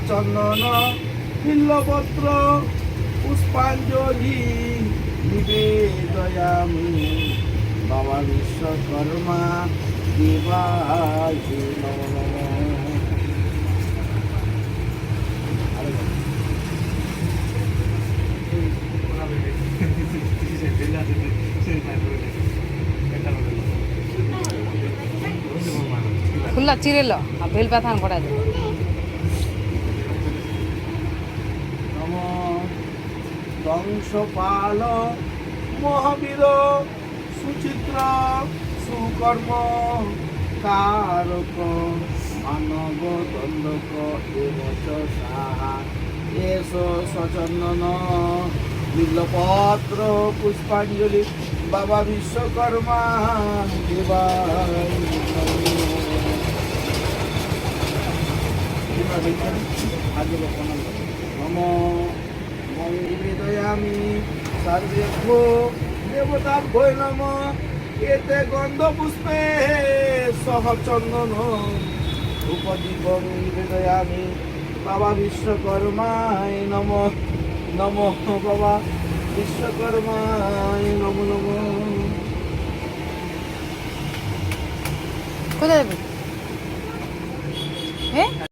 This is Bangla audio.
চন্দন বিল্লপত্র পুষ্পাঞ্জলি নিবেদয়ামি বাবা বিশ্বকর্মা দেবায় নমো নমঃ। खुला चिरेल बेल पाथान पड़ा दे নম বংশপাল মহাবীর সুচিত্র সুকর্ম কারক মানব দণ্ডক এবচ সাহা এস সচন্দন বিল্লপত্র পুষ্পাঞ্জলি বাবা বিশ্বকর্মা দেবায় নম নিবেদয়ামি সর্বেভ্যো দেবতাভ্যো নম এতে গন্ধ পুষ্পে সহ চন্দন উপদীপং নিবেদয়ামি বাবা বিশ্বকর্মায় নম নম বাবা বিশ্বকর্মায় নম নম। কোথায় যাবে?